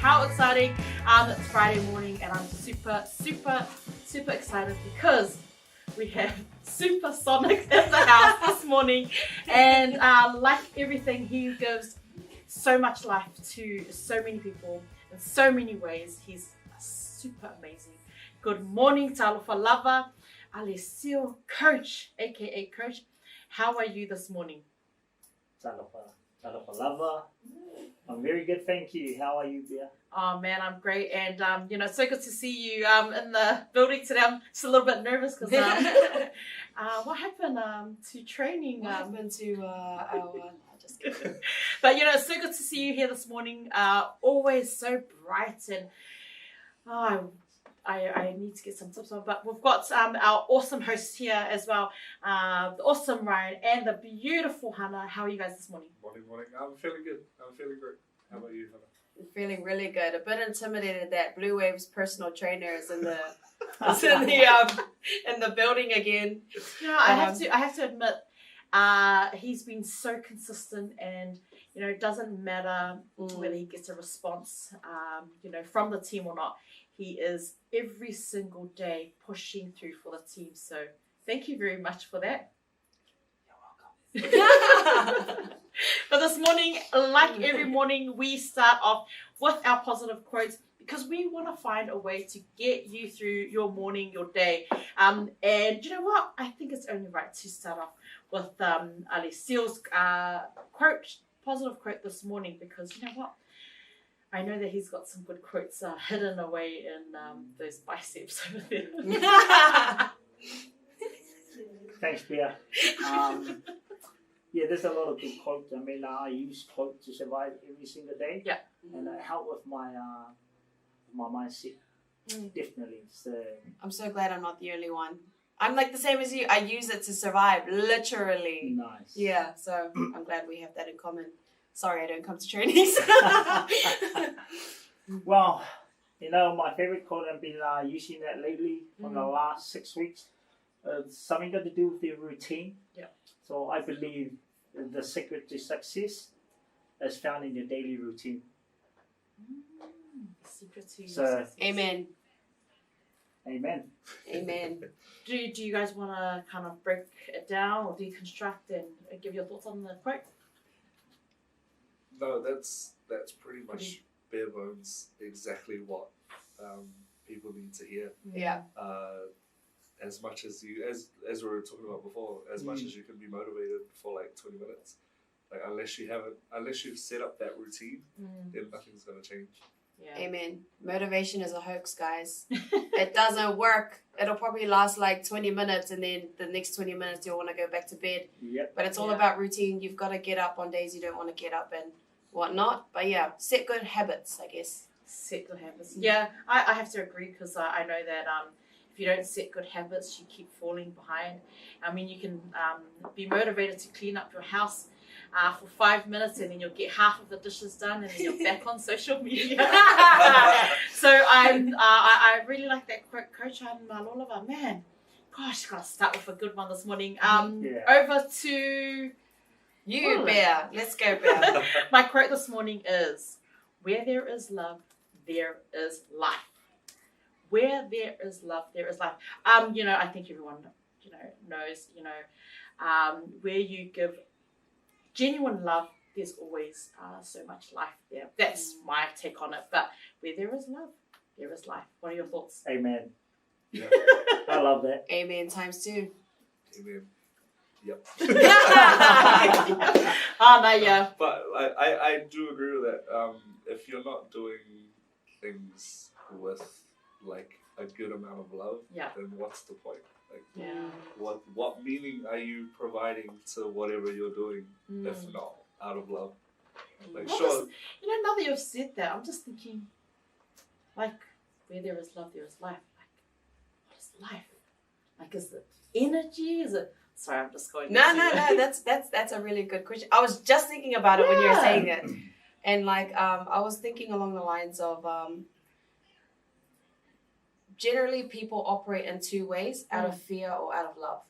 How exciting. It's Friday morning and I'm super excited because we have Supersonic in the house this morning, and like everything, he gives so much life to so many people in so many ways. He's super amazing. Good morning, Talofa Lava, Alesio, Coach, aka Coach. How are you this morning? Talofa Lava. I'm very good, thank you. How are you, Pea? Oh man, I'm great, and it's so good to see you in the building today. I'm just a little bit nervous because what happened to training? What happened to just kidding. But it's so good to see you here this morning. Always so bright, and I need to get some tips on. But we've got our awesome hosts here as well, the awesome Ryan and the beautiful Hana. How are you guys this morning? Morning. I'm feeling good. I'm feeling great. How about you, Hana? I'm feeling really good. A bit intimidated that Bluwave's personal trainer is in the in the building again. I have to admit, he's been so consistent, and it doesn't matter whether he gets a response, from the team or not. He is every single day pushing through for the team. So thank you very much for that. You're welcome. But this morning, like every morning, we start off with our positive quotes because we want to find a way to get you through your morning, your day. And you know what? I think it's only right to start off with Alesio's positive quote this morning, because you know what? I know that he's got some good quotes hidden away in those biceps over there. Thanks, Pea. Yeah, there's a lot of good quotes. I mean, I use quotes to survive every single day. Yeah. And it help with my mindset. Definitely. So I'm so glad I'm not the only one. I'm like the same as you. I use it to survive, literally. nice. Yeah, so I'm glad we have that in common. Sorry, I don't come to trainings. Well, my favorite quote, I've been using that lately for the last 6 weeks. Something got to do with the routine. Yeah. So I believe the secret to success is found in your daily routine. Secret to So, Amen. Amen. Amen. Do you guys want to kind of break it down or deconstruct and give your thoughts on the quote? No, that's pretty much bare bones exactly what people need to hear. Yeah. As much as you, as we were talking about before, as much as you can be motivated for like 20 minutes, like unless you've set up that routine, then nothing's gonna change. Yeah. Amen. Motivation is a hoax, guys. It doesn't work. It'll probably last like 20 minutes, and then the next 20 minutes you'll want to go back to bed. Yep. But it's all about routine. You've got to get up on days you don't want to get up and whatnot. But yeah, set good habits, I guess. Set good habits. Yeah, I have to agree, because I know that if you don't set good habits, you keep falling behind. I mean, you can be motivated to clean up your house for 5 minutes, and then you'll get half of the dishes done, and then you're back on social media. So I really like that quote, Coach Malolava. Man, gosh, gotta start with a good one this morning. Over to you, Pea. Let's go, Pea. My quote this morning is, "Where there is love, there is life." Where there is love, there is life. I think everyone, knows, where you give genuine love, there's always so much life there. That's my take on it. But where there is love, there is life. What are your thoughts? Amen. Yeah. I love that. Amen times 2. Amen. Yep. Yeah. But I do agree with that. If you're not doing things with like a good amount of love, then what's the point? Like, what meaning are you providing to whatever you're doing if not out of love? Like, sure. Now that you've said that, I'm just thinking, like, where there is love, there is life. Like, what is life? Like, is it energy? Is it Sorry, I'm just going. No. That's a really good question. I was just thinking about it when you were saying it, and like I was thinking along the lines of generally people operate in two ways: out of fear or out of love.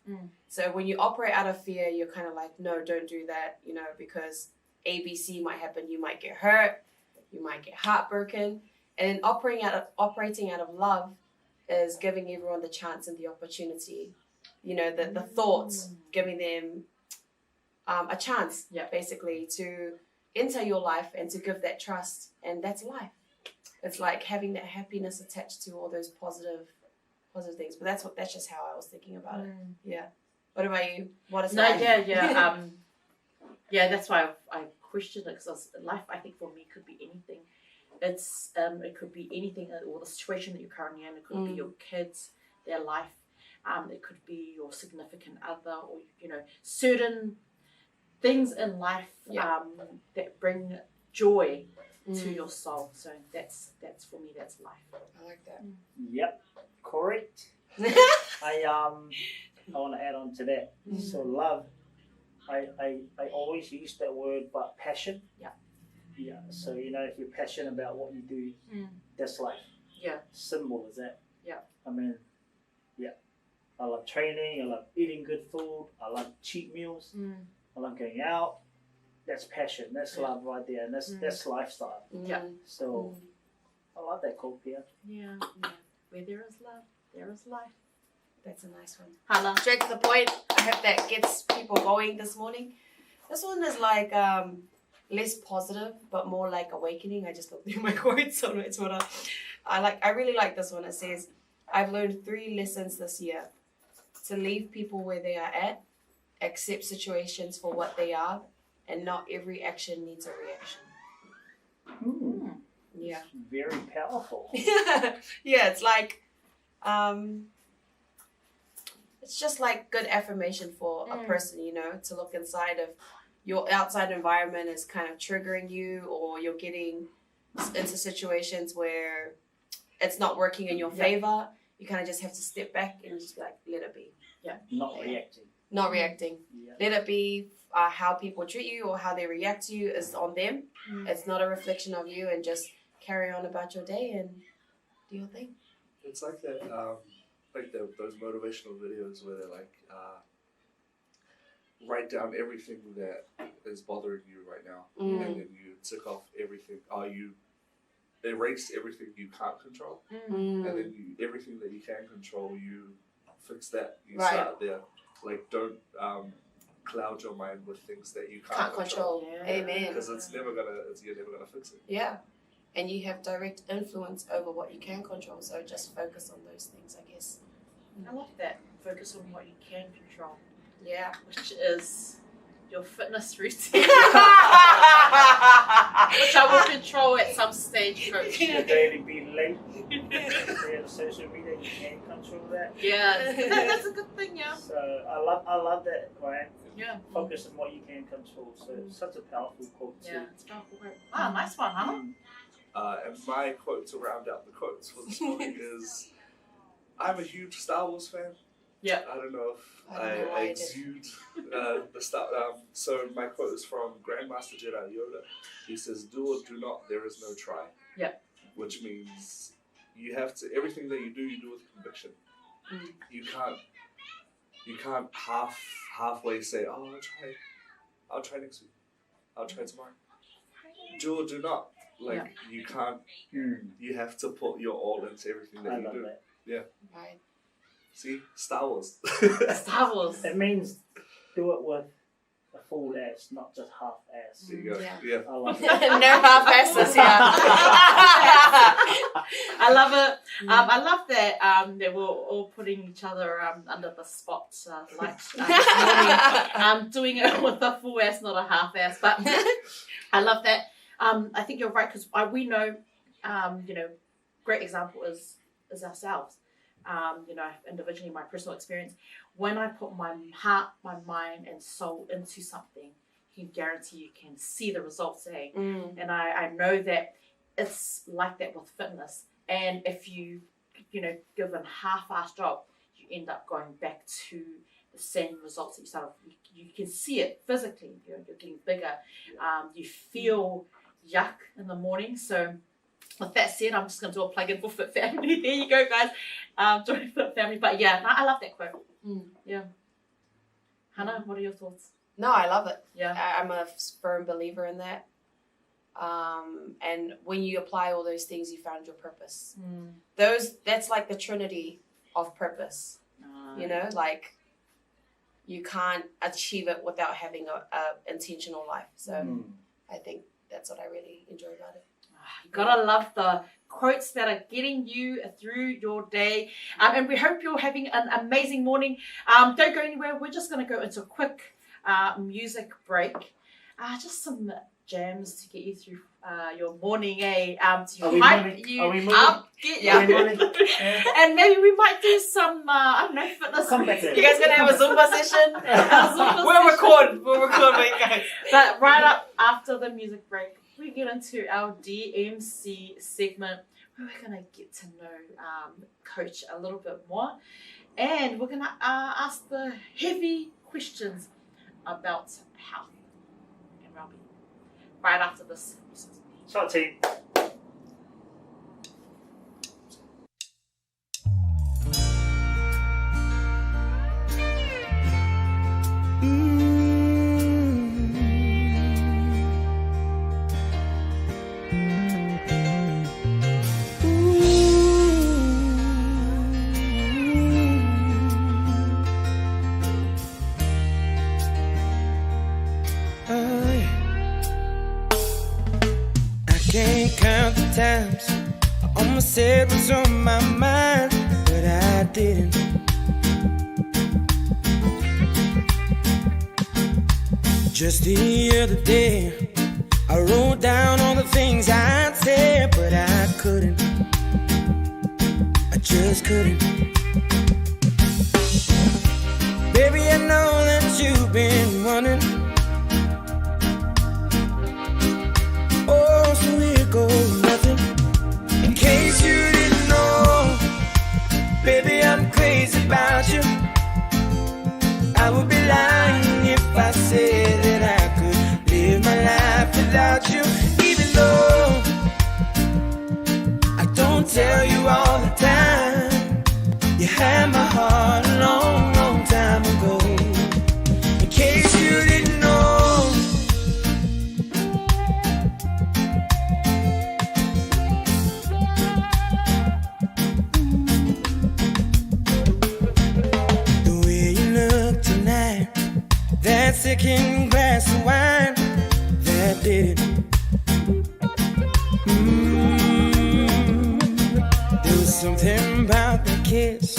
So when you operate out of fear, you're kind of like, no, don't do that, you know, because ABC might happen. You might get hurt, you might get heartbroken, and then operating out of love is giving everyone the chance and the opportunity. You know, the thoughts, giving them a chance, basically, to enter your life and to give that trust, and that's life. It's like having that happiness attached to all those positive things. But that's just how I was thinking about it. Yeah. What about you? What is life? That's why I questioned it, because life, I think, for me, could be anything. It could be anything, or the situation that you're currently in. It could be your kids, their life. It could be your significant other, or, you know, certain things in life that bring joy to your soul. So that's for me, that's life. I like that. Yep, correct. I want to add on to that. So love, I always use that word, but passion. Yeah. So, you know, if you're passionate about what you do, that's life. Yeah. Simple as that. Yeah. I mean, I love training. I love eating good food. I love cheap meals. I love going out. That's passion. That's love right there, and that's lifestyle. Yeah. So I love that quote, Pea. Yeah. Where there is love, there is life. That's a nice one. Hana. Straight to the point. I hope that gets people going this morning. This one is like less positive, but more like awakening. I just looked through my quotes, so it's what I like. I really like this one. It says, "I've learned 3 lessons this year: to leave people where they are at, accept situations for what they are, and not every action needs a reaction." Yeah. It's very powerful. Yeah, it's like it's just like good affirmation for a person, you know, to look inside of your outside environment is kind of triggering you, or you're getting into situations where it's not working in your favor. You kind of just have to step back and just be like, let it be. Yeah. Not reacting. Not reacting. Yeah. Let it be. How people treat you or how they react to you is on them. It's not a reflection of you, and just carry on about your day and do your thing. It's like that, those motivational videos where they're like, write down everything that is bothering you right now, and then you tick off everything. You erase everything you can't control, and then everything that you can control, you fix that. You start there. Like, don't cloud your mind with things that you can't control. Amen. Because you're never gonna fix it. Yeah. And you have direct influence over what you can control, so just focus on those things, I guess. I like that. Focus on what you can control. Yeah. Which is your fitness routine. Which I will control at some stage, Coach. Your daily being late. On social media, you can control that. Yeah, that's a good thing, yeah. So I love that, right? Yeah. Focus on what you can control. So it's such a powerful quote too. Yeah, it's a powerful quote. Wow, nice one, Hana. And my quote to round out the quotes for this morning is, I'm a huge Star Wars fan. Yeah. I don't know if I exude the Star. So my quote is from Grandmaster Jedi Yoda. He says, "Do or do not. There is no try." Yeah. Which means you have to, everything that you do with conviction. You can't halfway say, "Oh, I'll try next week. I'll try tomorrow." Do or do not. Like, you can't. You have to put your all into everything that you do. That. Yeah. Right. See, Star Wars. Star Wars. It means do it with a full ass, not just half ass. There you go. Yeah. I love it. No half asses here. I love it. I love that they were all putting each other under the spot light this morning. Doing it with a full ass, not a half ass. But I love that. I think you're right, because we know, great example is ourselves. Individually, my personal experience, when I put my heart, my mind and soul into something, you can guarantee you can see the results, and I know that it's like that with fitness. And if you give a half-assed job, you end up going back to same results that you start off. You can see it physically. You're getting bigger. You feel yuck in the morning. So with that said, I'm just going to do a plug-in for Fit Family. There you go, guys. Join Fit Family. But yeah, I love that quote. Yeah. Hana, what are your thoughts? No, I love it. Yeah. I'm a firm believer in that. And when you apply all those things, you found your purpose. That's like the trinity of purpose. You know, like you can't achieve it without having a intentional life. So I think that's what I really enjoy about it. You gotta love the quotes that are getting you through your day. And we hope you're having an amazing morning. Don't go anywhere. We're just gonna go into a quick music break. Just some jams to get you through your morning, to hype you up, get you. And maybe we might do some, I don't know, fitness. You guys gonna have a Zumba session? We'll record for you guys. But right up after the music break, we get into our DMC segment where we're gonna get to know Coach a little bit more, and we're gonna ask the heavy questions about health and well-being. Right after this. Shot team. Times I almost said what's on my mind, but I didn't. Just the other day I wrote down all the things I'd said, but I couldn't. I just couldn't. Baby, I know that you've been running. Oh, so here goes nothing. In case you didn't know, baby, I'm crazy about you. I would be lying if I said that I could live my life without you. Even though I don't tell you all the time, you had my heart a long, long time ago. In case you didn't know, that second glass of wine that did it. There was something about the kiss,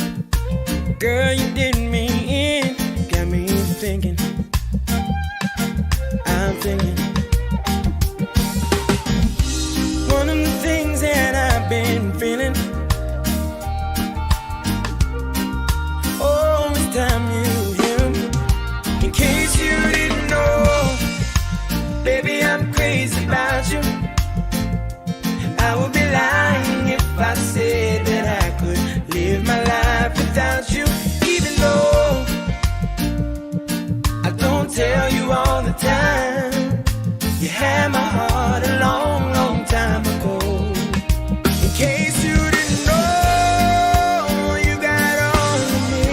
girl, you did me in. Got me thinking, I'm thinking. One of the things that I've been feeling, oh, it's time you hear them. In case you didn't know, baby, I'm crazy about you. I would be lying if I said that I could live my life without you. Even though I don't tell you all the time, you had my heart a long, long time ago. In case you didn't know, you got all of me,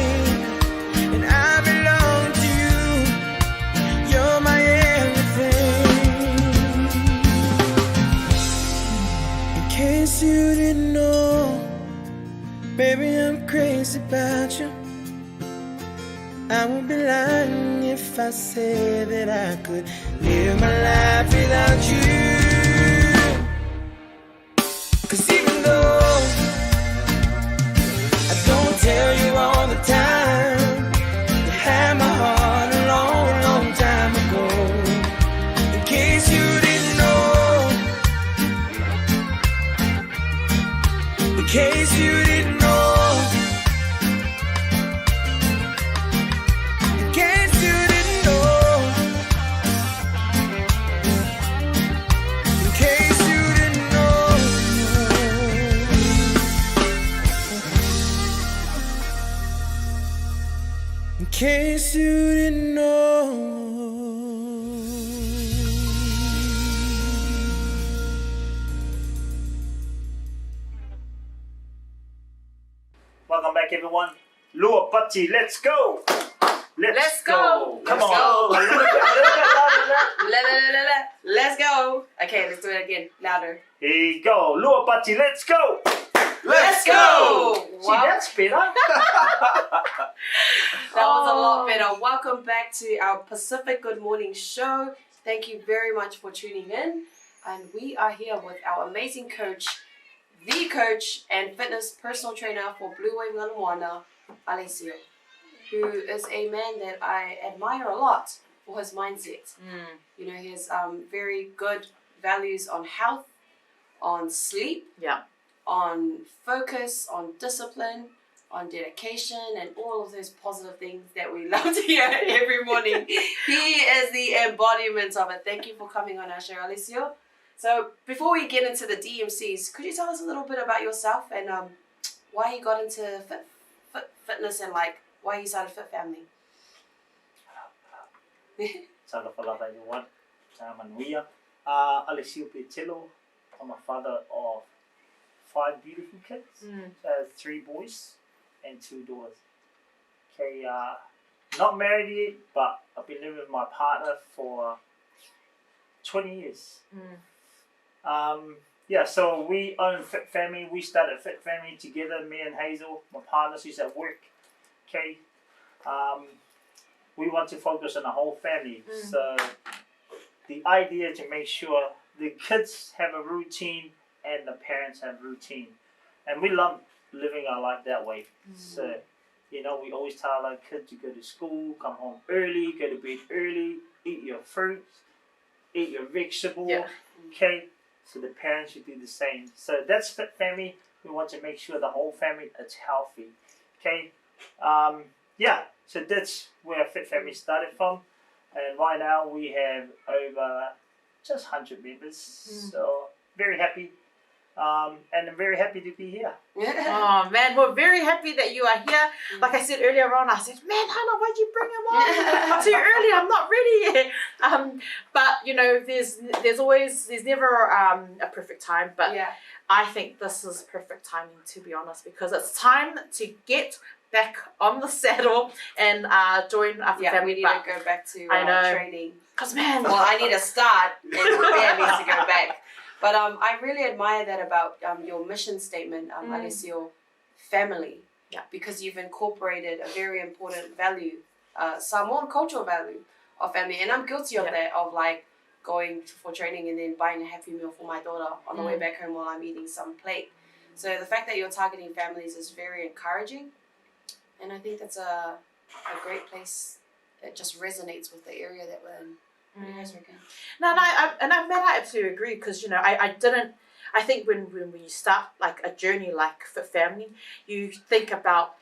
and I belong to you. You're my everything. In case you didn't know, baby, I'm crazy about you. I would be lying if I said that I could live my life without you. 'Cause even though I don't tell you all the time, you had my heart a long, long time ago. In case you didn't know, in case you didn't know. In case you didn't know, case you didn't know. Welcome back, everyone. BluwaveTV, let's go. Let's go. Come Let's on. go. A little bit louder. Let's go. Okay, let's do it again. Louder. Here you go. BluwaveTV, let's go. Let's go. See, that's better. That was a lot better. Welcome back to our Pacific Good Morning show. Thank you very much for tuning in. And we are here with our amazing coach, the coach and fitness personal trainer for Bluwave, Alesio, who is a man that I admire a lot for his mindset. You know, he has very good values on health, on sleep, on focus, on discipline, on dedication, and all of those positive things that we love to hear every morning. He is the embodiment of it. Thank you for coming on our show, Alesio. So before we get into the DMCs, could you tell us a little bit about yourself and why you got into fitness and like why you started Fit Family? Salafalat everyone. Matauina. Alesio Petelo. I'm a father of 5 beautiful kids. 3 boys and 2 daughters. Okay, not married yet, but I've been living with my partner for 20 years. Yeah, so we own Fit Family. We started Fit Family together, me and Hazel, my partner. She's at work. Okay, we want to focus on the whole family. So the idea to make sure the kids have a routine and the parents have routine, and we love living our life that way. So, you know, we always tell our kids to go to school, come home early, go to bed early, eat your fruits, eat your vegetable. Okay, so the parents should do the same. So that's Fit Family. We want to make sure the whole family is healthy. Okay, yeah, so that's where Fit Family started from, and right now we have over just 100 members. So very happy. And I'm very happy to be here. Oh man, we're very happy that you are here. Like I said earlier on, I said, man, Hana, why'd you bring him on? Too early, I'm not ready yet. But you know, there's never a perfect time. But I think this is perfect timing, to be honest, because it's time to get back on the saddle and join our family. We need to go back to training. Cause man, well, I need to start, and Pea needs to go back. But I really admire that about your mission statement, Alesio, family. Because you've incorporated a very important value, Samoan cultural value of family. And I'm guilty of that, of like going for training and then buying a Happy Meal for my daughter on the way back home while I'm eating some plate. So the fact that you're targeting families is very encouraging. And I think that's a great place. It just resonates with the area that we're in. What do you guys reckon? No, I absolutely agree, because you know I think when you start like a journey like Fit Family, you think about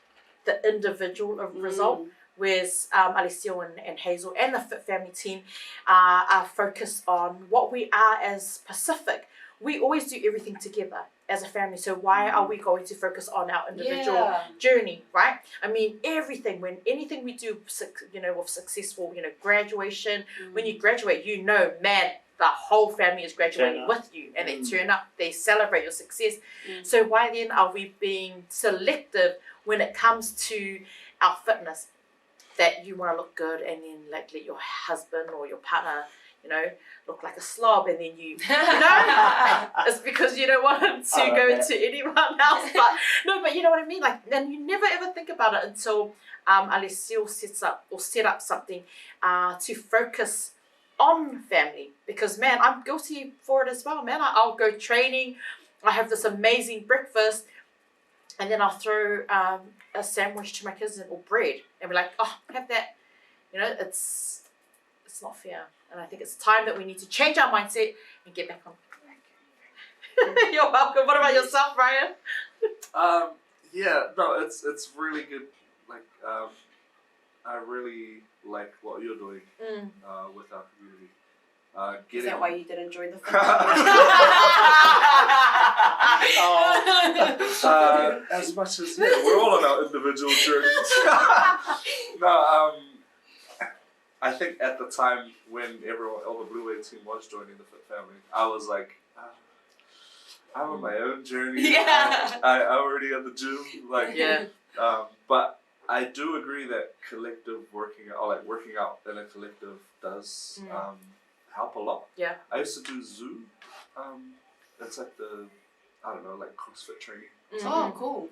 the individual result, whereas Alesio and Hazel and the Fit Family team are focused on what we are as Pacific. We always do everything together as a family, so why are we going to focus on our individual journey, right? I mean, anything we do, you know, with successful, you know, graduation, when you graduate, you know, man, the whole family is graduating with you, and they turn up, they celebrate your success. So why then are we being selective when it comes to our fitness, that you want to look good and then like let your husband or your partner, you know, look like a slob, and then you know, it's because you don't want him to go to anyone else. But you know what I mean? Like, and you never ever think about it until Alesio set up something to focus on family. Because man, I'm guilty for it as well, man. I'll go training, I have this amazing breakfast, and then I'll throw a sandwich to my kids or bread, and be like, oh, have that. You know, it's not fair. And I think it's time that we need to change our mindset and get back on track. You're welcome. What about yourself, Brian? It's really good. Like, I really like what you're doing with our community. Is that why you didn't join the As much as we're all on our individual journeys. No, I think at the time when all the Bluwave team was joining the Fit family, I was like, I'm on my own journey. Yeah. I'm already at the gym. Like, Yeah. But I do agree that collective working out in a collective does help a lot. Yeah. I used to do Zoo. It's like like CrossFit training. Oh, cool.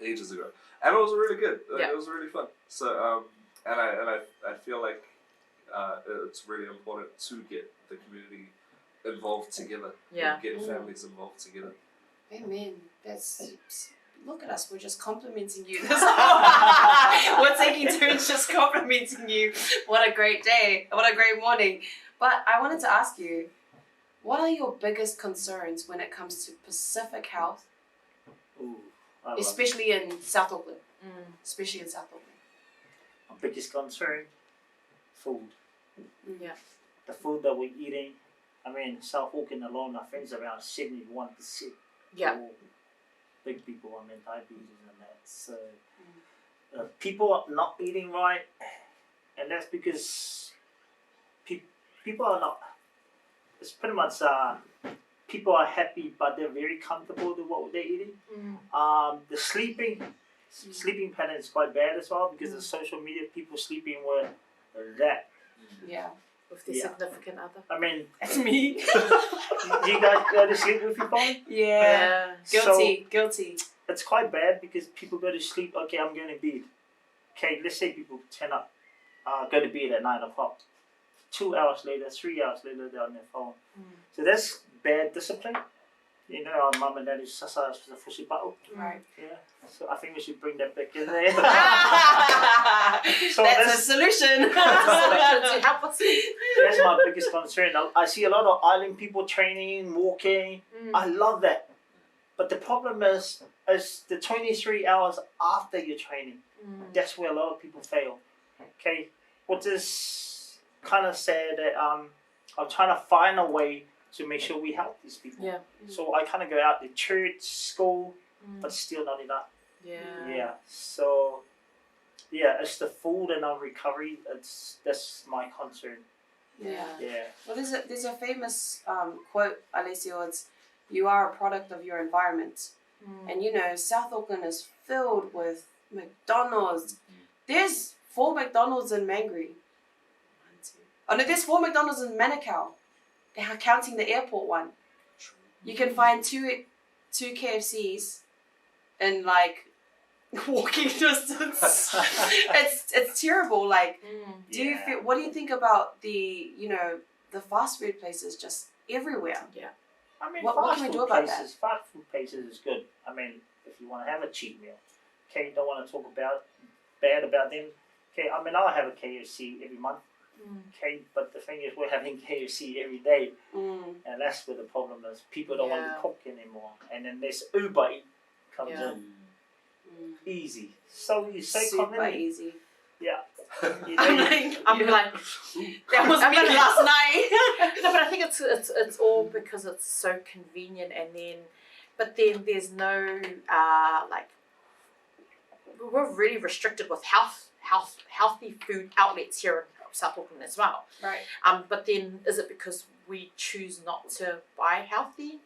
Ages ago, and it was really good. Yeah. It was really fun. So, and I feel like it's really important to get the community involved together. Yeah. Get families involved together. Amen. Look at us. We're just complimenting you. We're taking turns just complimenting you. What a great day. What a great morning. But I wanted to ask you, what are your biggest concerns when it comes to Pacific health, especially in South Auckland? Especially in South Auckland. My biggest concern, food. Yeah. The food that we're eating. I mean, South Auckland alone, I think it's around 71%. Yeah. Big people, I mean, diabetes and that. So, people are not eating right, and that's because people are not. It's pretty much people are happy, but they're very comfortable with what they're eating. The sleeping pattern is quite bad as well because of social media. People sleeping with that. Yeah. With their significant other. I mean, That's me. do you guys go to sleep with your phone? Yeah. Guilty. It's quite bad because people go to sleep. Okay, I'm going to bed. Okay, let's say people turn up, go to bed at 9 o'clock. 2 hours later, 3 hours later, they're on their phone. So that's bad discipline. You know, our mum and dad is sasa the fushi battle. Right. Yeah. So I think we should bring that back in there. So that's a solution. To help us. That's my biggest concern. I see a lot of island people training, walking. I love that. But the problem is the 23 hours after your training. That's where a lot of people fail. Okay, what is kind of sad that I'm trying to find a way to make sure we help these people. Yeah. So I kind of go out to church, school, but still not enough. Yeah. So, it's the food and our recovery. That's my concern. Yeah. Yeah. Well, there's a famous quote, Alesio. It's, "You are a product of your environment." And you know, South Auckland is filled with McDonald's. There's 4 McDonald's in Mangere. 1, 2. Oh no, there's 4 McDonald's in Manukau. They're counting the airport one. You can find two KFCs in like walking distance. it's terrible. Like, what do you think about the fast food places just everywhere? Yeah. I mean, what can we do about that? Fast food places is good. I mean, if you want to have a cheap meal, okay, don't want to talk bad about them. Okay, I mean, I'll have a KFC every month. Okay, but the thing is, we're having KFC every day, and that's where the problem is. People don't want to cook anymore, and then this Uber comes in. Easy, so super convenient. easy. Yeah. I'm like, that was me last night. No, but I think it's all because it's so convenient, but then there's no we're really restricted with healthy food outlets here in South Auckland as well. Right. But then is it because we choose not to buy healthy?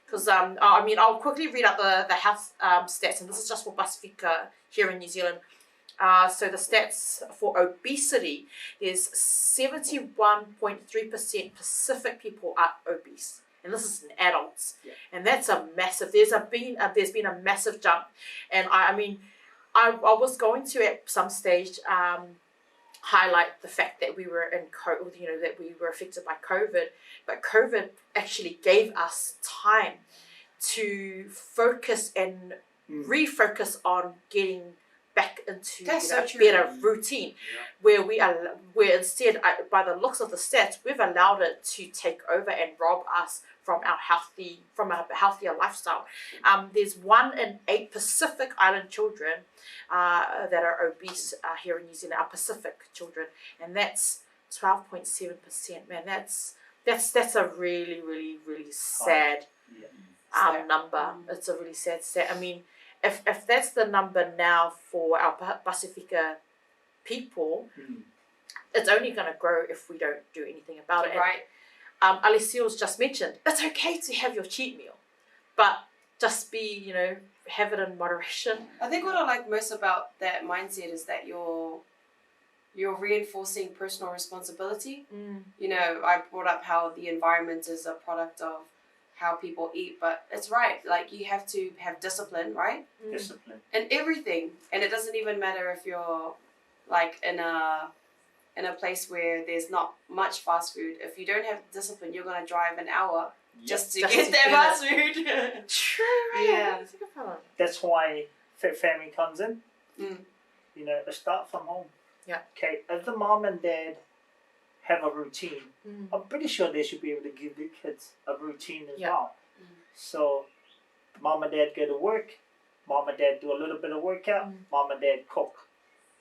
Because I'll quickly read out the health stats, and this is just for Pasifika here in New Zealand. So the stats for obesity is 71.3% Pacific people are obese, and this is in adults, and that's a massive. There's been a massive jump, and I was going to at some stage highlight the fact that we were in that we were affected by COVID, but COVID actually gave us time to focus and refocus on getting back into a better routine, where instead, by the looks of the stats, we've allowed it to take over and rob us from a healthier lifestyle. There's 1 in 8 Pacific Island children that are obese here in New Zealand, are Pacific children, and that's 12.7%. Man, that's a really, really, really sad number. It's a really sad stat. I mean, if that's the number now for our Pasifika people, it's only going to grow if we don't do anything about it. Right. And, Alesio's just mentioned, it's okay to have your cheat meal, but just be, have it in moderation. I think what I like most about that mindset is that you're reinforcing personal responsibility. I brought up how the environment is a product of how people eat, but it's right. Like, you have to have discipline, right? Discipline. And everything. And it doesn't even matter if you're like in a place where there's not much fast food. If you don't have discipline, you're going to drive an hour just to get that fast food. True. Yeah. That's why fit family comes in. Start from home. Yeah. Okay, if the mom and dad have a routine, I'm pretty sure they should be able to give their kids a routine as well. So, mom and dad go to work, mom and dad do a little bit of workout, mom and dad cook.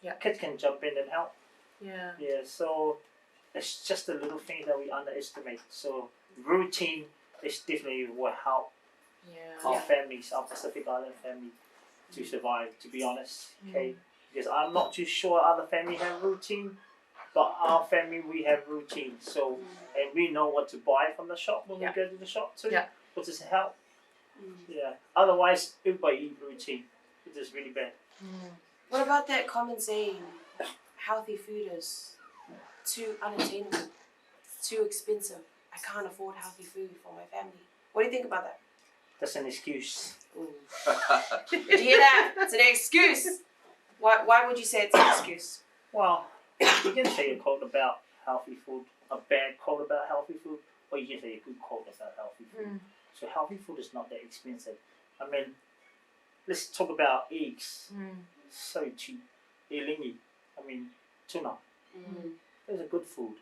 Yeah. Kids can jump in and help. Yeah. Yeah, so it's just a little thing that we underestimate. So, routine is definitely what help our families, our Pacific Island family, to survive, to be honest. Okay. Because I'm not too sure other family have routine, but our family, we have routine. So, and we know what to buy from the shop when we go to the shop too, which is help. Yeah. Otherwise, Uber eat routine, which is really bad. What about that common saying, healthy food is too unattainable, it's too expensive, I can't afford healthy food for my family? What do you think about that? That's an excuse. Did you hear that? It's an excuse. Why would you say it's an excuse? Well, you can say a quote about healthy food, a bad quote about healthy food, or you can say a good quote about healthy food. So healthy food is not that expensive. I mean, let's talk about eggs. So cheap. Elingi. I mean, tuna. Those are good food.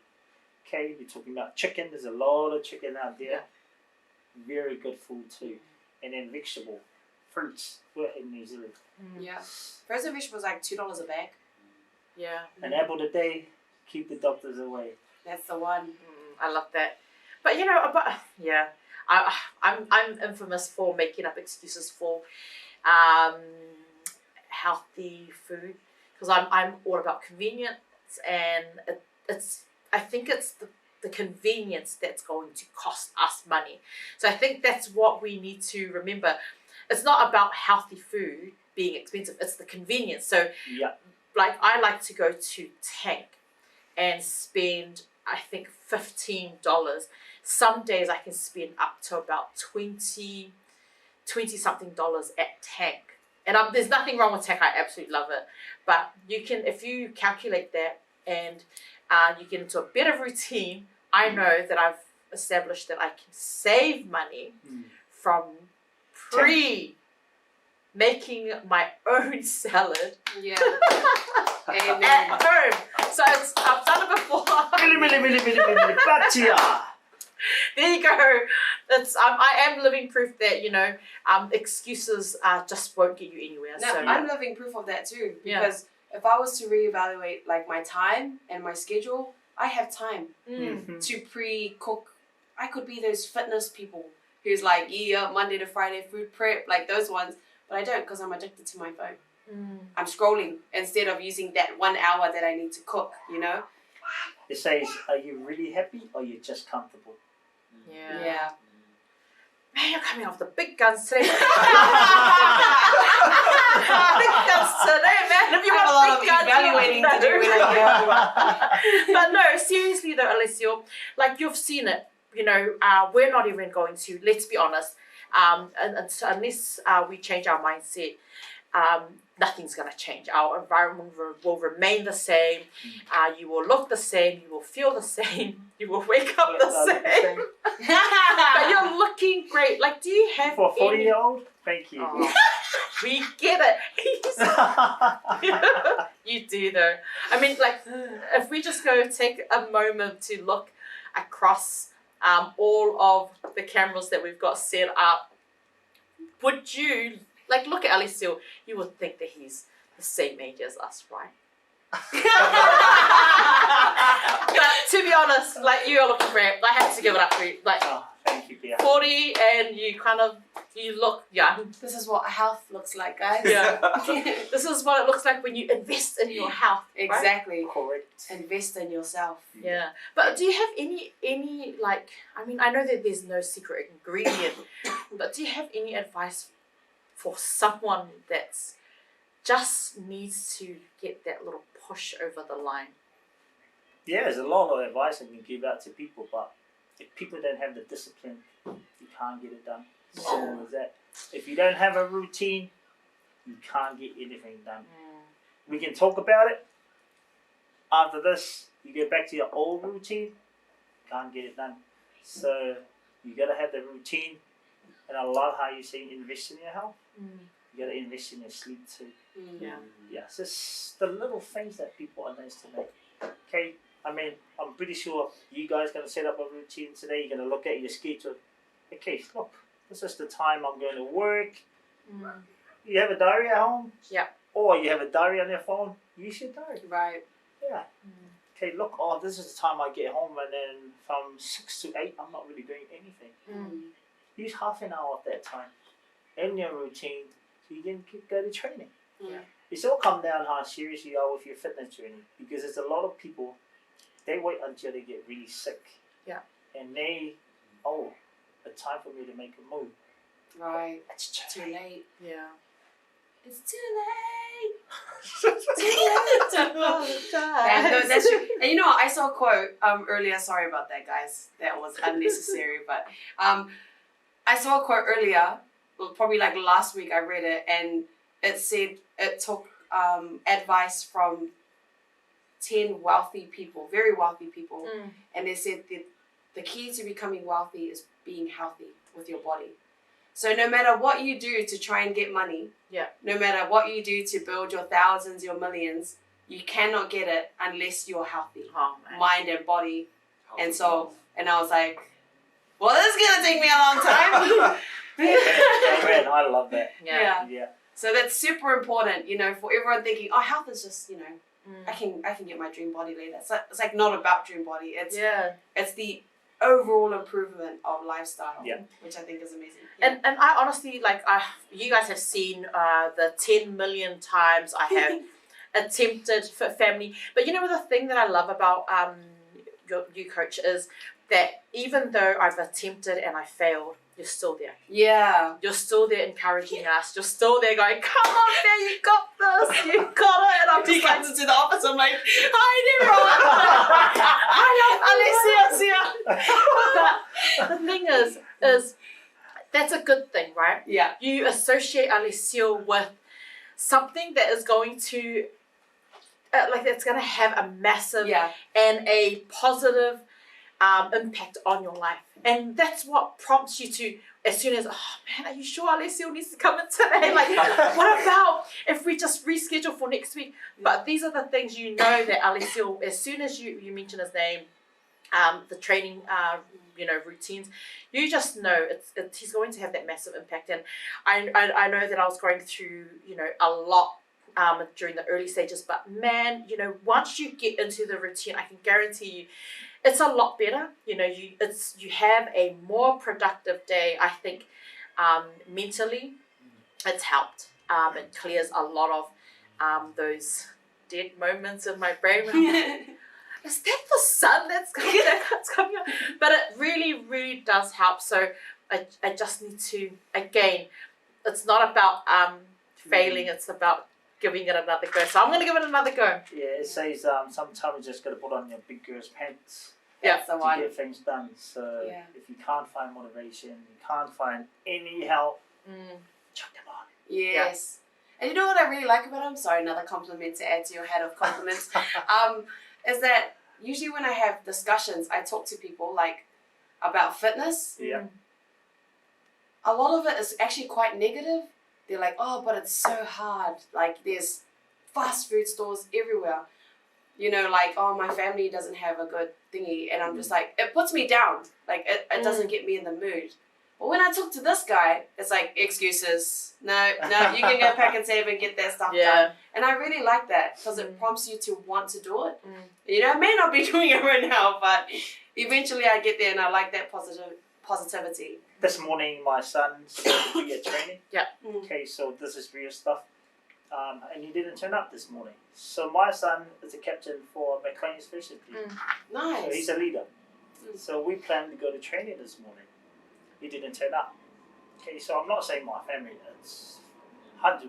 Okay, we're talking about chicken. There's a lot of chicken out there. Very good food too. And then vegetable. Fruits. We're in New Zealand. Yeah. Frozen vegetables like $2 a bag. Yeah. An apple a day, keep the doctors away. That's the one. I love that. But I'm infamous for making up excuses for healthy food, because I'm all about convenience, and I think it's the convenience that's going to cost us money. So I think that's what we need to remember. It's not about healthy food being expensive, it's the convenience. So like, I like to go to Tank and spend, I think, $15. Some days I can spend up to about 20 something dollars at Tank. And there's nothing wrong with Tank, I absolutely love it. But you can, if you calculate that and you get into a better routine, I know that I've established that I can save money from making my own salad at home. So I've done it before. There you go. I am living proof that excuses just won't get you anywhere. No, I'm living proof of that too, because if I was to reevaluate like my time and my schedule, I have time to pre-cook. I could be those fitness people who's like, Monday to Friday food prep, like those ones, but I don't, because I'm addicted to my phone. I'm scrolling instead of using that 1 hour that I need to cook, It says, are you really happy or you're just comfortable? Yeah. Man, you're coming off the big guns today. Big guns today, man. If you want big guns, evaluating to do with But no, seriously though, Alesio, like, you've seen it. We're not even going to, let's be honest, unless we change our mindset, nothing's going to change. Our environment will remain the same. You will look the same. You will feel the same. You will wake up the same. But you're looking great. Like, do you have for a 40-year-old? Thank you. Oh, we get it. You do though. I mean, like, if we just go take a moment to look across all of the cameras that we've got set up, would you, like, look at Alesio, you would think that he's the same age as us, right? But to be honest, like, you're looking great. I have to give it up for you. Like, Thank you, Pea. 40 and you look young. This is what health looks like, guys. Yeah. This is what it looks like when you invest in your health. Right? Exactly. Correct. Invest in yourself. Yeah. But do you have any like, I mean, I know that there's no secret ingredient, but do you have any advice for someone that's just needs to get that little push over the line? Yeah, there's a lot of advice I can give out to people, but if people don't have the discipline, you can't get it done. Simple as that. If you don't have a routine, you can't get anything done. We can talk about it. After this, you go back to your old routine, can't get it done. So you gotta have the routine, and I love how you say invest in your health. You gotta invest in your sleep too. Yeah. Yeah, it's just the little things that people underestimate. Okay, I mean, I'm pretty sure you guys are gonna set up a routine today. You're gonna look at your schedule. Okay, look, this is the time I'm going to work. You have a diary at home? Yeah. Or you have a diary on your phone? Use your diary. Right. Yeah. Okay, look, this is the time I get home, and then from 6 to 8, I'm not really doing anything. Use half an hour of that time in your routine so you can go to training. Yeah. It's all come down how serious you are with your fitness training, because there's a lot of people, they wait until they get really sick. Yeah. And they, it's time for me to make a move. Right. It's Too late. Yeah. It's too late. Too late to apologize. No, that's true. And you know what? I saw a quote earlier. Sorry about that, guys. That was unnecessary. But I saw a quote earlier, probably like last week I read it, and it said it took advice from 10 wealthy people, very wealthy people. And they said that the key to becoming wealthy is being healthy with your body. So no matter what you do to try and get money, no matter what you do to build your thousands, your millions, you cannot get it unless you're healthy, mind and body. And so, and I was like, well, this is going to take me a long time. Man, I love that. Yeah. So that's super important, you know, for everyone thinking, oh, health is just, you know, I can get my dream body later. It's like not about dream body. It's the overall improvement of lifestyle, which I think is amazing. And I honestly, like, you guys have seen the 10 million times I have attempted Fit Family. But you know the thing that I love about you, Coach, is that even though I've attempted and I failed, you're still there. Yeah. You're still there encouraging us. You're still there going, come on, man, you got this. You got it. And I'm just like, to the office, I'm like, hi, Alesio. The thing is that's a good thing, right? Yeah. You associate Alesio with something that is going to, it's going to have a massive and a positive impact on your life. And that's what prompts you to, as soon as, oh man, are you sure Alesio needs to come in today? Like, what about if we just reschedule for next week? But these are the things you know that Alesio, as soon as you mention his name, the training, routines, you just know he's going to have that massive impact. And I know that I was going through, a lot during the early stages, but man, once you get into the routine, I can guarantee you, it's a lot better. You have a more productive day. I think mentally, it's helped. It clears a lot of those dead moments in my brain. When I'm like, is that the sun that's coming up? But it really, really does help. So I just need to, again, it's not about failing. It's about giving it another go. So I'm going to give it another go. Yeah, it says sometimes you just got to put on your big girl's pants to get things done. So if you can't find motivation, you can't find any help, chuck them on. Yes. And you know what I really like about him? Sorry, another compliment to add to your head of compliments. Is that usually when I have discussions, I talk to people like about fitness. Yeah. A lot of it is actually quite negative. They're like, oh, but it's so hard. Like, there's fast food stores everywhere. Like, oh, my family doesn't have a good thingy. And I'm just like, it puts me down. Like, it doesn't get me in the mood. But when I talk to this guy, it's like, excuses. No, you can go pack and save and get that stuff done. And I really like that because it prompts you to want to do it. I may not be doing it right now, but eventually I get there and I like that positivity. This morning, my son's supposed to be at training. Yeah. Okay, so this is real stuff. And he didn't turn up this morning. So my son is a captain for McLean's fishing team. Nice. So he's a leader. So we planned to go to training this morning. He didn't turn up. Okay, so I'm not saying my family is 100%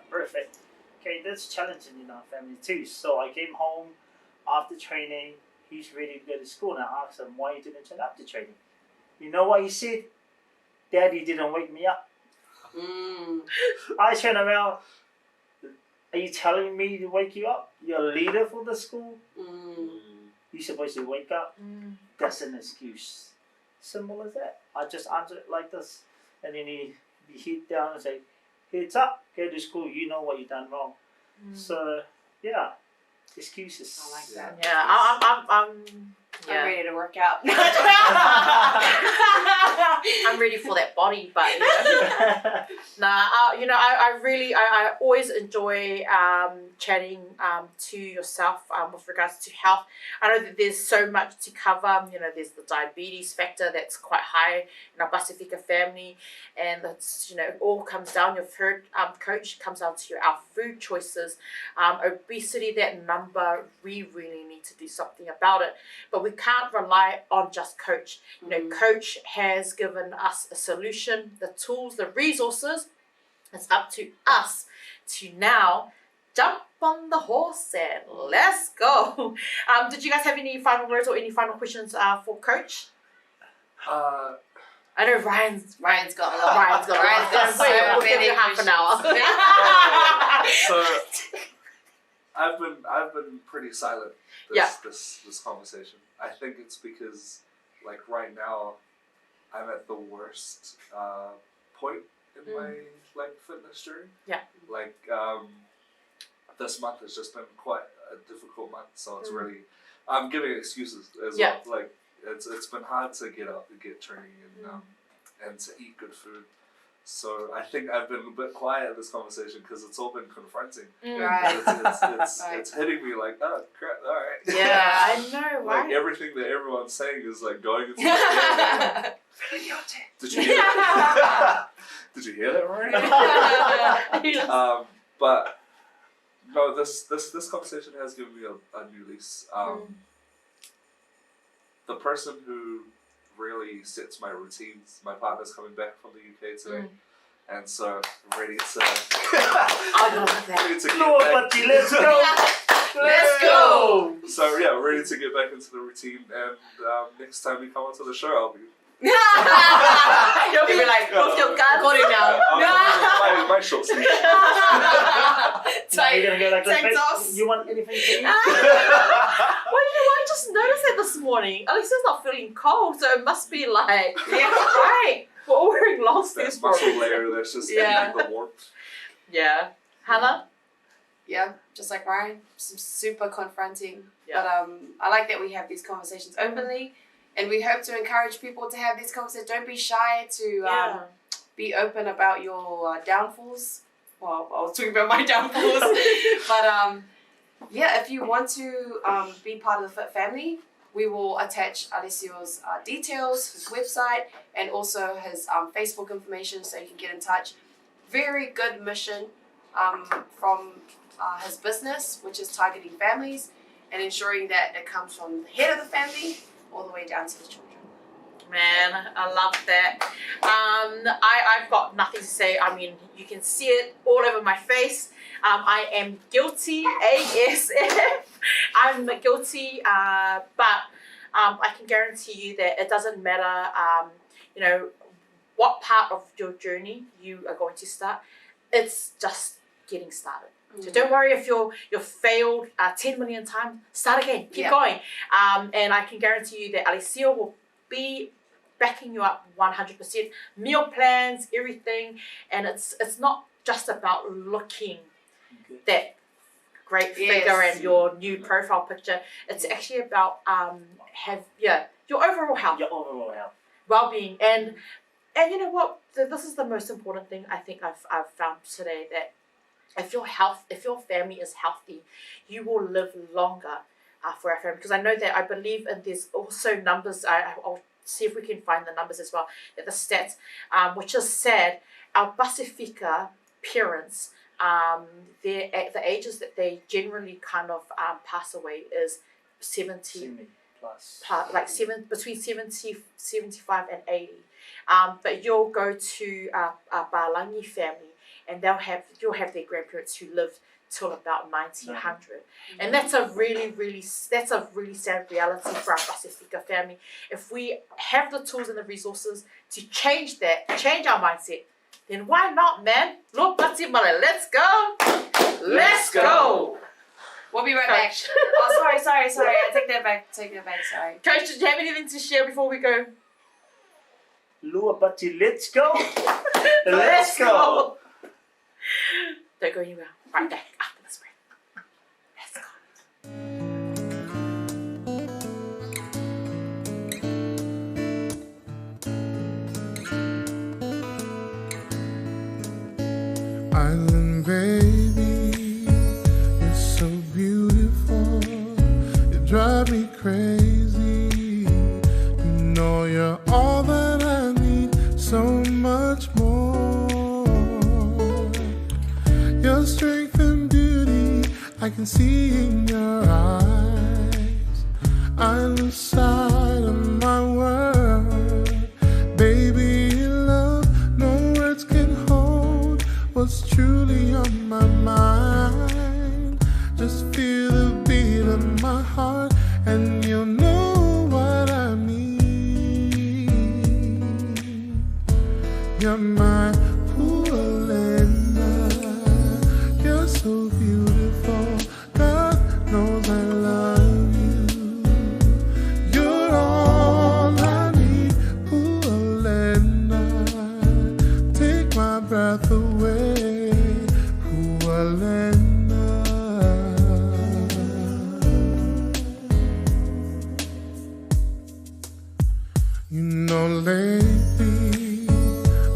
perfect. Okay, that's challenging in our family too. So I came home after training. He's ready to go to school, and I asked him why he didn't turn up to training. You know what he said? Daddy didn't wake me up. I turned around. Are you telling me to wake you up? You're a leader for the school. You're supposed to wake up. That's an excuse. Simple as that. I just answered it like this, and then he hit down and say, "Heads up, go to school. You know what you done wrong." So yeah, excuses. I like that. Yeah, I'm ready to work out. I'm ready for that body, but I always enjoy chatting to yourself with regards to health. I know that there's so much to cover. There's the diabetes factor that's quite high in our Pasifika family, and that's it all comes down. You've heard Coach, comes down to our food choices. Obesity, that number, we really need to do something about it. But we can't rely on just Coach. Coach has given us a solution, the tools, the resources. It's up to us to now jump on the horse and let's go. Did you guys have any final words or any final questions for Coach? I know Ryan's got a lot. Ryan's got so we'll give you half an hour. So I've been pretty silent this conversation. I think it's because right now I'm at the worst point in my fitness journey. Yeah. This month has just been quite a difficult month, so it's really I'm giving excuses as well. It's been hard to get up and get training and to eat good food. So I think I've been a bit quiet in this conversation because it's all been confronting. Right. It's hitting me like, oh crap, all right. Yeah, I know, right? Everything that everyone's saying is going into my head. Did you hear that? Did you hear that, right? But no, this conversation has given me a new lease. The person who really sets my routines. My partner's coming back from the UK today, and so I'm ready to. I love that. Let's go! Let's go! So yeah, ready to get back into the routine, and next time we come onto the show, I'll be. You'll be like, off your gun, got it now. My short sleeve. So you're gonna go like this. You want anything to eat? Well, I just noticed that this morning. Alexia's not feeling cold, so it must be right. We're all wearing long sleeves. That muscle layer that's just getting the warmth. Yeah. Hana? Yeah, just like Ryan, super confronting. Yeah. But I like that we have these conversations openly, and we hope to encourage people to have these conversations. Don't be shy to be open about your downfalls. Well, I was talking about my downfalls, but if you want to be part of the Fit family, we will attach Alesio's details, his website, and also his Facebook information so you can get in touch. Very good mission from his business, which is targeting families and ensuring that it comes from the head of the family all the way down to the children. Man, I love that. I've got nothing to say. I mean, you can see it all over my face. I am guilty, ASF. I'm guilty, but I can guarantee you that it doesn't matter, what part of your journey you are going to start. It's just getting started. So don't worry if you're failed 10 million times. Start again. Keep going. And I can guarantee you that Alesio will be backing you up 100%. Meal plans, everything, and it's not just about looking that great figure and your new profile picture. It's actually about your overall health. Your overall health. Well-being, and you know what? This is the most important thing I think I've found today, that if your family is healthy, you will live longer for our family. Because I know that I believe in there's also numbers. I'll see if we can find the numbers as well, the stats, which is sad. Our Pacifica parents, the ages that they generally kind of pass away is 70 plus. Between 70, 75 and 80. But you'll go to a Balangi family and you'll have their grandparents who lived till about 90, 100. And that's a really sad reality for our Pacifica family. If we have the tools and the resources to change our mindset, then why not, man? Look, let's go. Let's go. We'll be right back. Oh, sorry. I take that back, sorry. Coach, do you have anything to share before we go? Luapati, let's go. Let's go. Don't go anywhere. Right back after this break. Let's go. Island baby, you're so beautiful. You drive me crazy. You know you're all that I need, so much more. Your strength and beauty I can see in your eyes. I lose sight of my world. Baby, love, no words can hold what's truly on my mind. Just feel the beat of my heart and you'll know what I mean. You're my you're so beautiful, God knows I love you. You're all I need, Pualena. Take my breath away, Pualena. You know lately,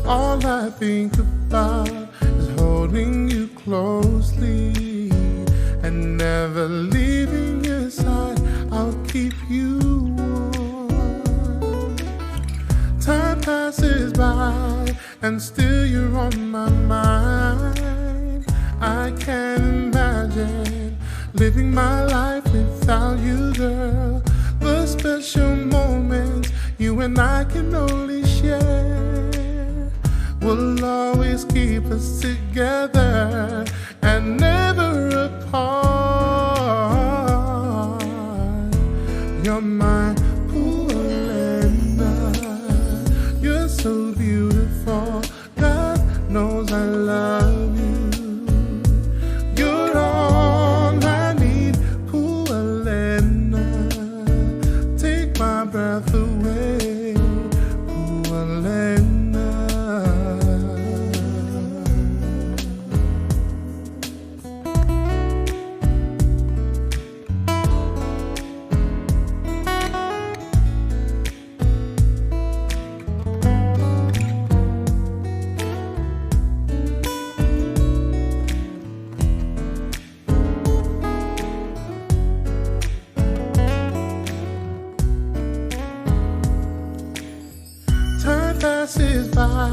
all I think about is holding you closely and never leaving your side. I'll keep you warm. Time passes by and still you're on my mind. I can't imagine living my life without you, girl. The special moments you and I can only share will always keep us together and never apart. You're my Pualena. You're so beautiful. God knows I love you. You're all I need, Pualena. Take my breath away, Pualena. Passes by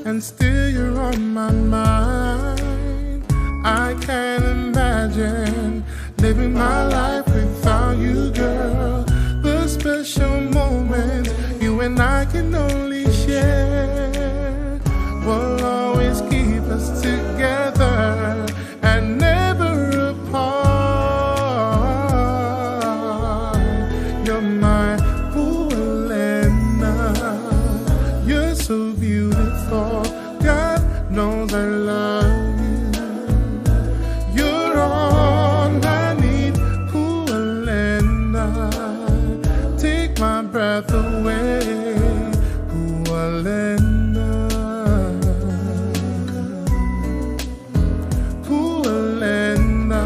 and still you're on my mind. I can't imagine living my life without you, girl. The special moments you and I can only share will always keep us together and never apart. You're my so beautiful, God knows I love you. You're all I need, Pualena. Take my breath away, Pualena. Pualena,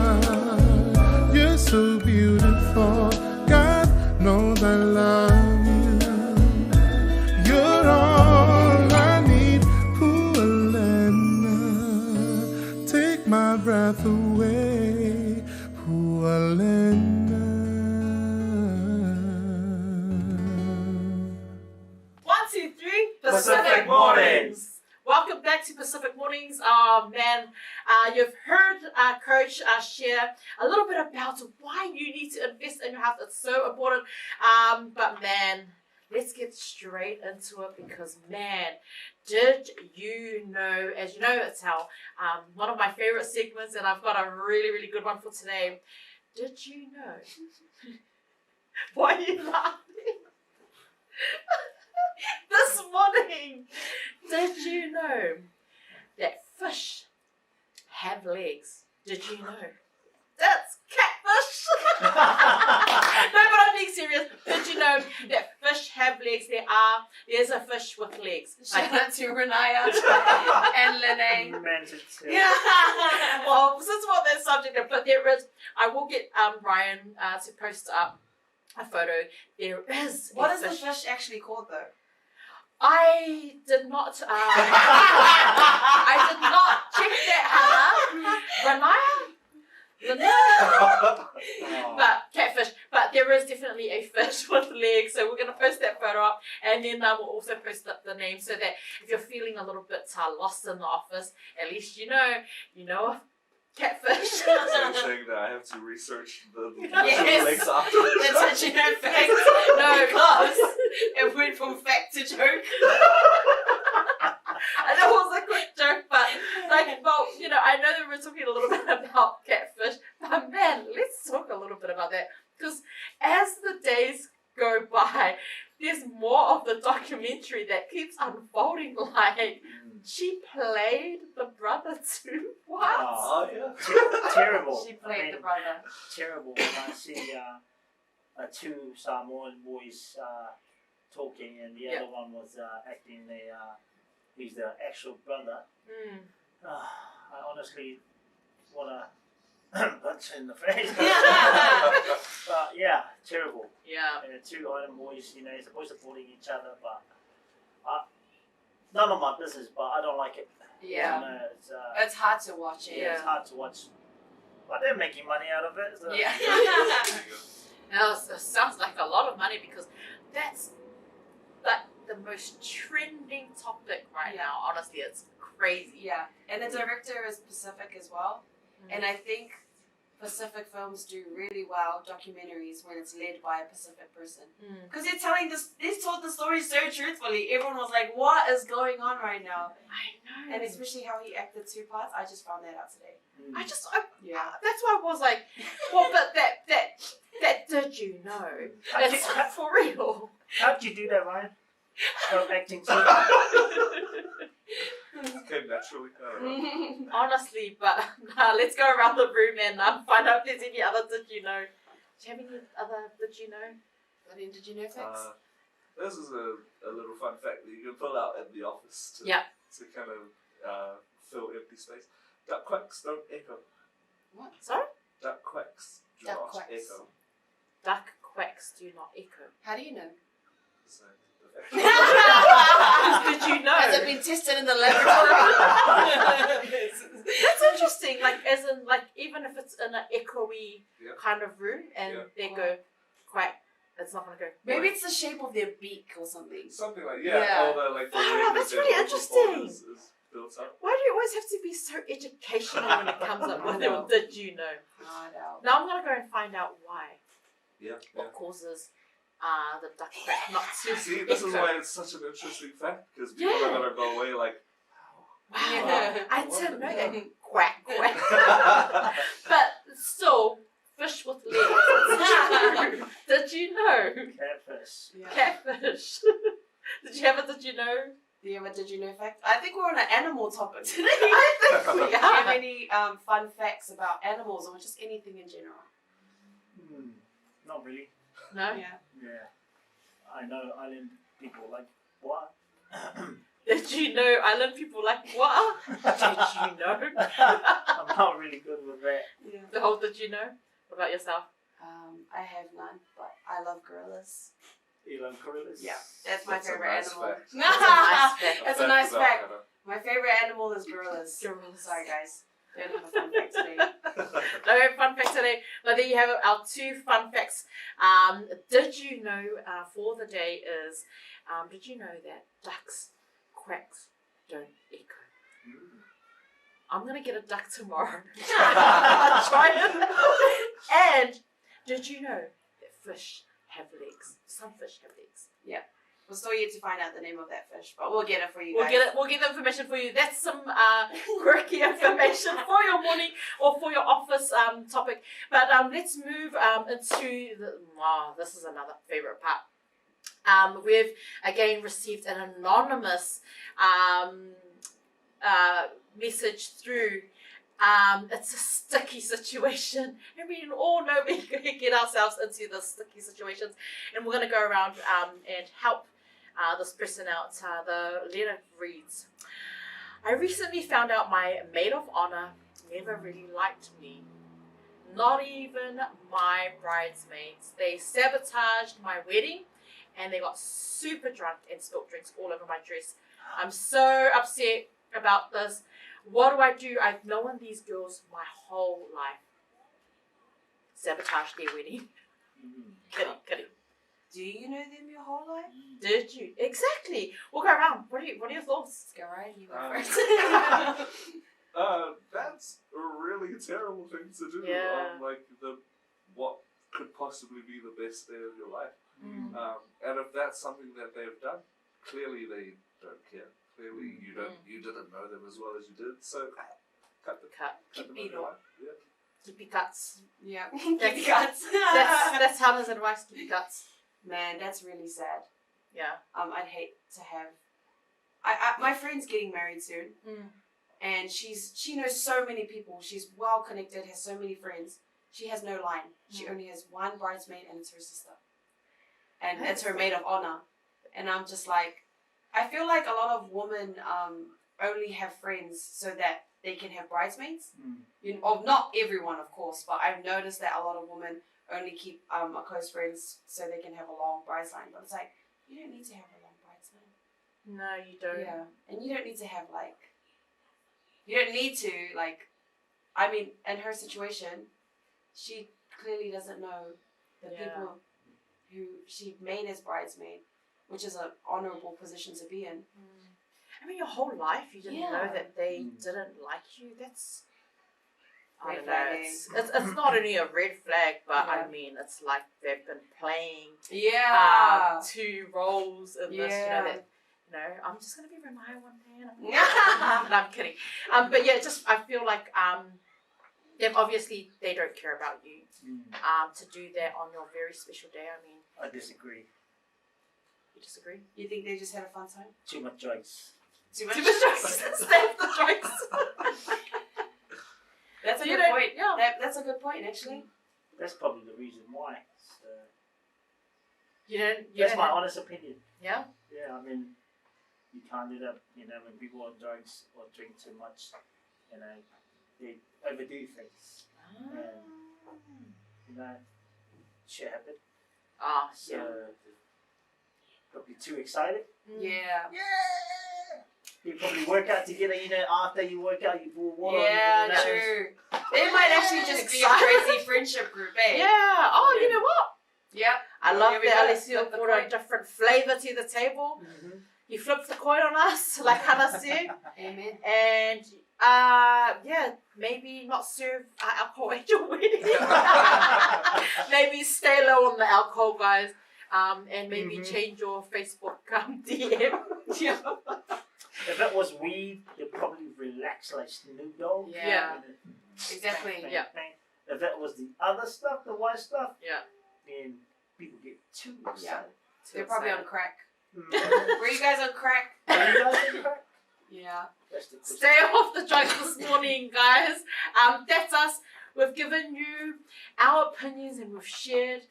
you're so beautiful, God knows I love you. You're all I need, Pualena. Pacific Mornings. Welcome back to Pacific Mornings. Oh man, you've heard Coach share a little bit about why you need to invest in your house. It's so important. But man, let's get straight into it because man, did you know, as you know, it's how one of my favorite segments, and I've got a really, really good one for today. Did you know? Why are you laughing? This morning, did you know that fish have legs? Did you know? That's catfish! No, but I'm being serious. Did you know that fish have legs? There's a fish with legs. Shout out to Renaya and Lene. Yeah. Well, since we're on that subject, but there is, I will get Ryan to post up a photo. There is. What is the fish actually called though? I did not. I did not check that, Hana. But catfish. But there is definitely a fish with legs, so we're gonna post that photo up, and then we'll also post up the name so that if you're feeling a little bit lost in the office, at least you know catfish. So you're saying that I have to research the Yes. legs after this? That's what you know, fact. No. Because it went from fact to joke. And that was a quick joke, but I know that we're talking a little bit about catfish, but man, let's talk a little bit about that because as the days go by, there's more of the documentary that keeps unfolding. Like she played the brother too. What? Oh yeah. Terrible. She played the brother. Terrible when I see two Samoan boys talking, and the other one was acting he's the actual brother. I honestly want to punch in the face. But yeah, terrible. Yeah. And the two island boys, they're supposed to supporting each other, but none of my business. But I don't like it. Yeah. It's hard to watch it. Yeah, it's hard to watch. But they're making money out of it. So. Yeah. Now, it sounds like a lot of money because that's like the most trending topic right now. Honestly, it's crazy. Yeah. And the director is Pacific as well. And I think Pacific films do really well documentaries when it's led by a Pacific person. Because they told the story so truthfully. Everyone was like, what is going on right now? I know. And especially how he acted two parts. I just found that out today. That's why I was like, well, but that did you know? That's for real. How'd you do that, Ryan? Acting so Okay, naturally. I don't know. Honestly, but let's go around the room and find out if there's any other did you know. Do you have any other did you know? Any did you know facts? This is a little fun fact that you can pull out at the office to kind of fill empty space. Duck quacks don't echo. What? Sorry? Duck quacks do Duck not quacks. echo. Duck quacks do not echo. How do you know? So, Did you know? Has it been tested in the laboratory? That's interesting. Like, as in, like, even if it's in an echoey kind of room and they go quack, it's not gonna go. Maybe it's the shape of their beak or something. Something like Yeah. All the like the Oh, that's really interesting. is built up. Why do you always have to be so educational when it comes up with them? Did you know? I know. Now I'm gonna go and find out why. Yeah. What causes the duck quack not to See, this is why it's such an interesting fact because people are gonna go away like, wow, Yeah. I didn't know that. Quack quack. But still, fish with legs. Did you know? catfish. Yeah. Catfish. Did you have a did you know? Do you have a did you know fact? I think we're on an animal topic today. I think we Do you have are. any fun facts about animals or just anything in general? Not really. No? Yeah. Yeah. I know island people like what? Did you know island people like what? Did you know? I'm not really good with that. Yeah. The whole did you know? What about yourself? I have none, but I love gorillas. Elon gorillas. Yeah, that's my That's a favorite nice animal. fact. That's a nice fact. That's a nice about fact. Hana. My favorite animal is gorillas. Gorillas. Sorry, guys. Don't have a fun fact today. No fun fact today. But there you have it, our 2 fun facts. Did you know for the day is, did you know that ducks quacks don't echo. I'm gonna get a duck tomorrow. Try it. And did you know that fish have legs? Some fish have legs. Yeah. We're still yet to find out the name of that fish, but we'll get it for you guys. We'll get the information for you. That's some quirky information for your morning or for your office topic. But let's move into this is another favorite part. We've again received an anonymous message through. It's a sticky situation, and we all know we get ourselves into the sticky situations, and we're going to go around and help this person out. The letter reads, I recently found out my maid of honor never really liked me. Not even my bridesmaids. They sabotaged my wedding and they got super drunk and spilled drinks all over my dress. I'm so upset about this. What do? I've known these girls my whole life. Sabotage their wedding. Kidding. Do you know them your whole life? Did you? Exactly. We'll go around. What are your thoughts? Let's go right. You go first. That's a really terrible thing to do. Yeah. What could possibly be the best day of your life. And if that's something that they've done, clearly they don't care. Clearly you didn't know them as well as you did. So cut. Keep them it on. on. Yeah. Keep your guts. Yeah. That's- guts. That's Hana's advice. Keep your guts. Man, that's really sad. Yeah. I'd hate to have. My friend's getting married soon, and she knows so many people. She's well connected, has so many friends. She has no line. She only has one bridesmaid, and it's her sister, and it's her maid of honor. And I'm just like, I feel like a lot of women only have friends so that they can have bridesmaids. Not everyone, of course, but I've noticed that a lot of women only keep close friends so they can have a long bridesmaid. But it's like, you don't need to have a long bridesmaid. No, you don't. Yeah, and you don't need to have I mean, in her situation, she clearly doesn't know the people who she made as bridesmaid, which is an honourable position to be in. I mean, your whole life you didn't know that they didn't like you. That's I don't know. It's not only a red flag, but I mean, it's like they've been playing two roles in this. You know, I'm just gonna be Ramaya one day. No, I'm kidding. But yeah, just I feel like obviously they don't care about you. To do that on your very special day. I mean, I disagree. You disagree? You think they just had a fun time? Too much drugs. Too much drugs. Save the drugs. That's a good point. Yeah. That's a good point, actually. That's probably the reason why. So, that's my honest opinion. Yeah? Yeah, I mean, you can't do that, when people on drugs or drink too much, they overdo things. And, shit happened. So, probably too excited. Yeah. You probably work out together, after you work out, you pour water on Yeah, true. It might actually just be a crazy friendship group, eh? Yeah. Oh, you know what? Yeah. I love that Alesio brought a different flavour to the table. He flipped the coin on us, like Hana said. Amen. And, maybe not serve alcohol at your wedding. Maybe stay low on the alcohol, guys. And maybe change your Facebook DM. If it was weed, you'd probably relax like Snoop Dogg. Yeah. Exactly. Yeah. If it was the other stuff, the white stuff, then people get too excited. Yeah. They're probably on crack. Mm. Were you guys on crack? Are you guys on crack? Yeah. Stay off the drugs this morning, guys. That's us. We've given you our opinions and we've shared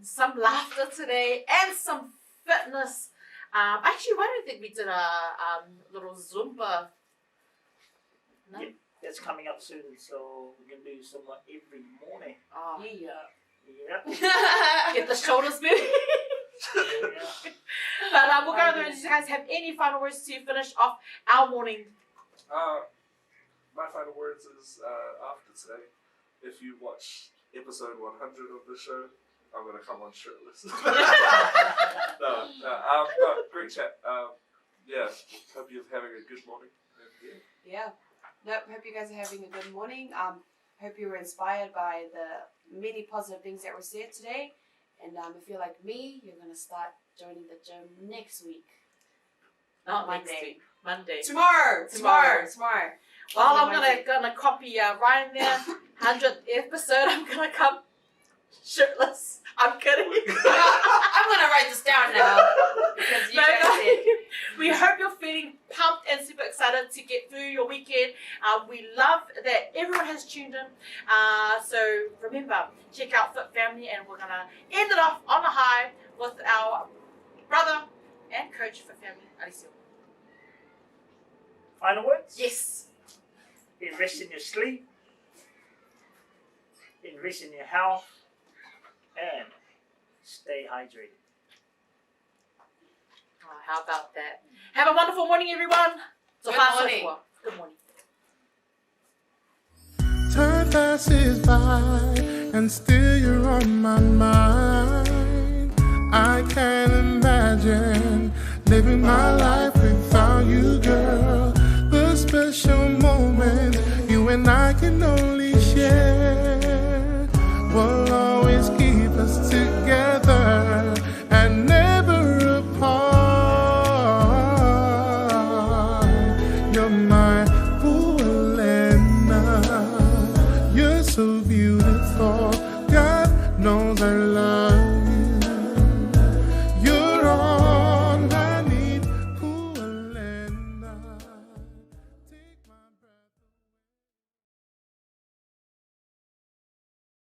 some laughter today and some fitness. Actually, why don't you think we did a little Zumba? No? Yeah, that's coming up soon, so we're going to do Zumba every morning. Oh. Yeah. Get the shoulders moving. But we'll go there. Do you guys have any final words to finish off our morning? My final words is after today, if you watch episode 100 of the show, I'm gonna come on shirtless. No, great chat. yeah, hope you're having a good morning. Yeah. Nope, hope you guys are having a good morning. Hope you were inspired by the many positive things that were said today. And if you're like me, you're going to start joining the gym next week. Not next week. Monday. Tomorrow. Well, I'm gonna copy Ryan there. 100th episode. I'm gonna come shirtless. I'm kidding. I'm gonna write this down now because you guys said. We hope you're feeling pumped and super excited to get through your weekend. We love that everyone has tuned in. So remember, check out Fit Family, and we're gonna end it off on a high with our brother and coach for family, Alesio. Final words? Yes. Invest in your sleep, invest in your health, and stay hydrated. Oh, how about that? Have a wonderful morning, everyone. Good morning. Good morning. Time passes by and still you're on my mind. I can't imagine living my life without you, girl. The special moment you and I can only share will always keep us together and never apart. You're my Buelena. You're so beautiful. God knows I love